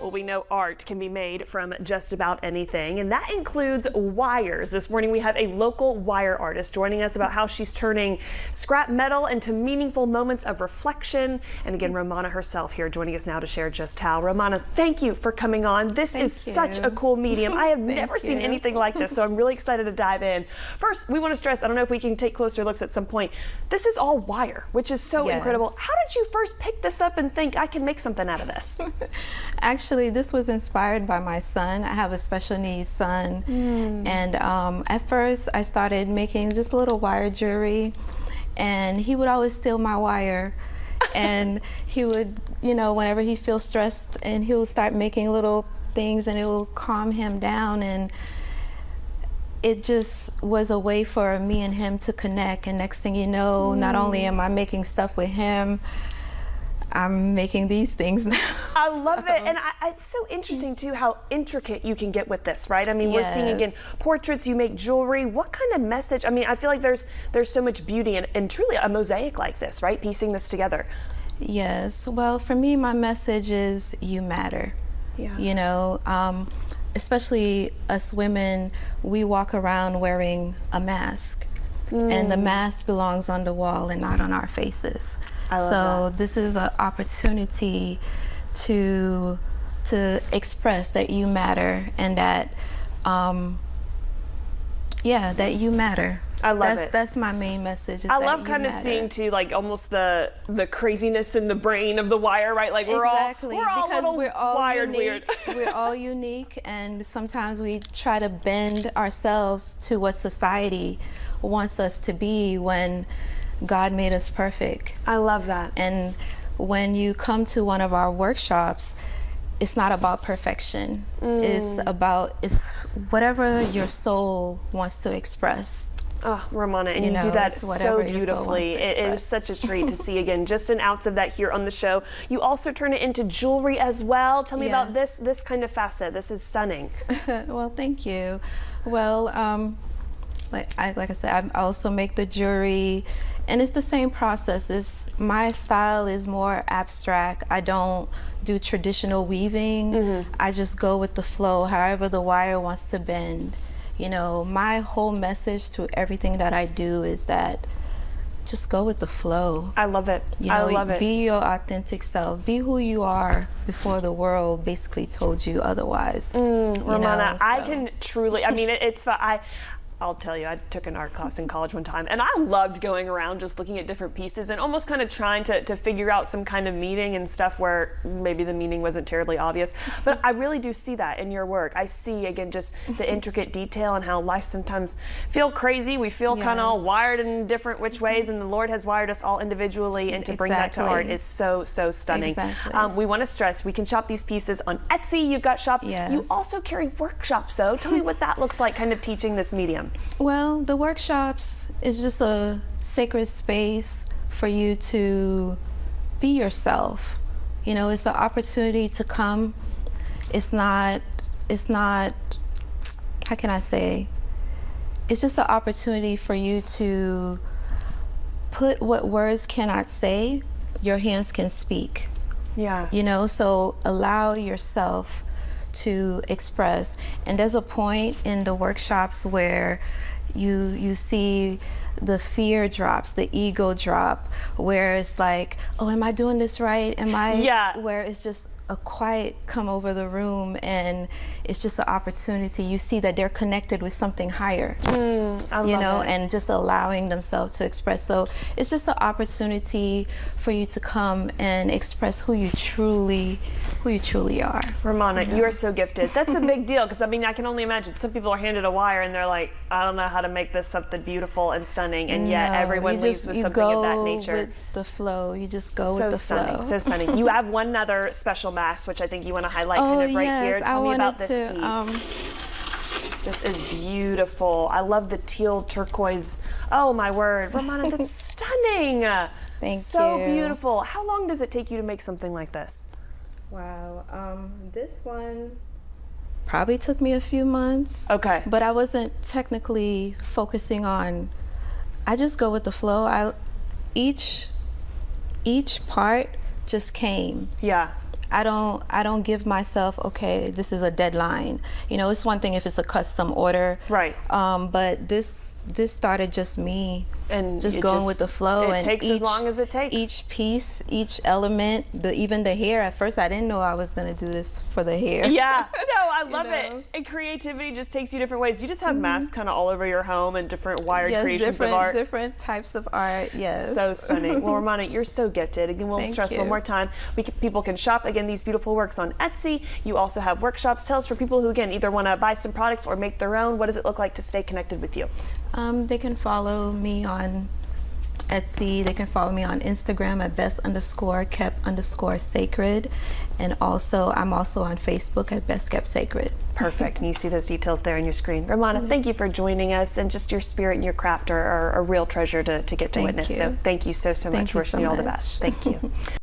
Well, we know art can be made from just about anything, and that includes wires. This morning we have a local wire artist joining us about how she's turning scrap metal into meaningful moments of reflection. And again, Romana herself here joining us now to share just how. Romana, thank you for coming on. This is such a cool medium. I have never seen anything like this, so I'm really excited to dive in. First, we want to stress, I don't know if we can take closer looks at some point, this is all wire, which is so incredible. How did you first pick this up and think I can make something out of this? Actually, this was inspired by my son. I have a special needs son. And at first I started making just a little wire jewelry, and he would always steal my wire. And he would, you know, whenever he feels stressed, and he'll start making little things and it will calm him down. And it just was a way for me and him to connect. And next thing you know, not only am I making stuff with him, I'm making these things now. I love it. And it's so interesting too how intricate you can get with this, right? I mean, we're seeing again portraits, you make jewelry. What kind of message? I mean, I feel like there's so much beauty and truly a mosaic like this, right? Piecing this together. Yes. Well, for me, my message is you matter. You know, especially us women, we walk around wearing a mask, and the mask belongs on the wall and not on our faces. So this is an opportunity to express that you matter, and that that you matter. I love it. That's my main message. I love kind of seeing too, like almost the craziness in the brain of the wire, right? Like we're all wired weird. We're all unique, and sometimes we try to bend ourselves to what society wants us to be when God made us perfect. I love that. And when you come to one of our workshops, it's not about perfection. It's whatever your soul wants to express. Oh, Romana, and you do that so beautifully. It is such a treat to see again just an ounce of that here on the show. You also turn it into jewelry as well. Tell me about this kind of facet. This is stunning. Well, thank you. Well, like I said, I also make the jewelry, and it's the same process. My style is more abstract. I don't do traditional weaving. I just go with the flow, however the wire wants to bend. You know, my whole message to everything that I do is that just go with the flow. I love it. You know, I love it. Be your authentic self. Be who you are before the world basically told you otherwise. Romana, I can truly, I mean, I'll tell you, I took an art class in college one time, and I loved going around just looking at different pieces and almost kind of trying to figure out some kind of meaning and stuff where maybe the meaning wasn't terribly obvious. But I really do see that in your work. I see, again, just the intricate detail and how life sometimes feel crazy. We feel kind of all wired in different which ways, and the Lord has wired us all individually, and to bring that to art is so stunning. We want to stress, we can shop these pieces on Etsy. You've got shops. You also carry workshops, though. Tell me what that looks like, kind of teaching this medium. Well, the workshops is just a sacred space for you to be yourself. You know, it's an opportunity to come. It's not, how can I say? It's just an opportunity for you to put what words cannot say, your hands can speak. You know, so allow yourself to express. And there's a point in the workshops where you see the fear drops, the ego drop, where it's like, oh, am I doing this right? Am I? Where it's just a quiet come over the room, and it's just an opportunity. You see that they're connected with something higher, you know, and just allowing themselves to express. So it's just an opportunity for you to come and express who you truly are. Romana, you are so gifted. That's a big deal, because I mean, I can only imagine some people are handed a wire and they're like, I don't know how to make this something beautiful and stunning, and yet everyone leaves with something of that nature. You go with the flow. You just go with the flow. So stunning. You have one other special mask, which I think you want to highlight right here. Tell me about this piece. This is beautiful. I love the teal turquoise. Oh my word, Romana, that's stunning. Thank you. So beautiful. How long does it take you to make something like this? Wow, this one probably took me a few months. Okay. But I wasn't technically focusing on, I just go with the flow. Each part just came. Yeah. I don't give myself, okay, this is a deadline. You know, it's one thing if it's a custom order, right? But this started just me and just going with the flow. It takes as long as it takes. Each piece, each element, even the hair. At first, I didn't know I was going to do this for the hair. Yeah, no, I love it. And creativity just takes you different ways. You just have masks kind of all over your home and different wired creations of art. Different types of art. Yes. So stunning. Well, Romana, you're so gifted. Again, we'll stress one more time. People can shop again these beautiful works on Etsy. You also have workshops. Tell us, for people who again either want to buy some products or make their own, what does it look like to stay connected with you? They can follow me on Etsy. They can follow me on Instagram at best_kept_sacred, and also I'm also on Facebook at Best Kept Sacred. Perfect. And you see those details there on your screen. Romana, thank you for joining us, and just your spirit and your craft are a real treasure to get to witness. So thank you so much. Wishing you all the best. Thank you.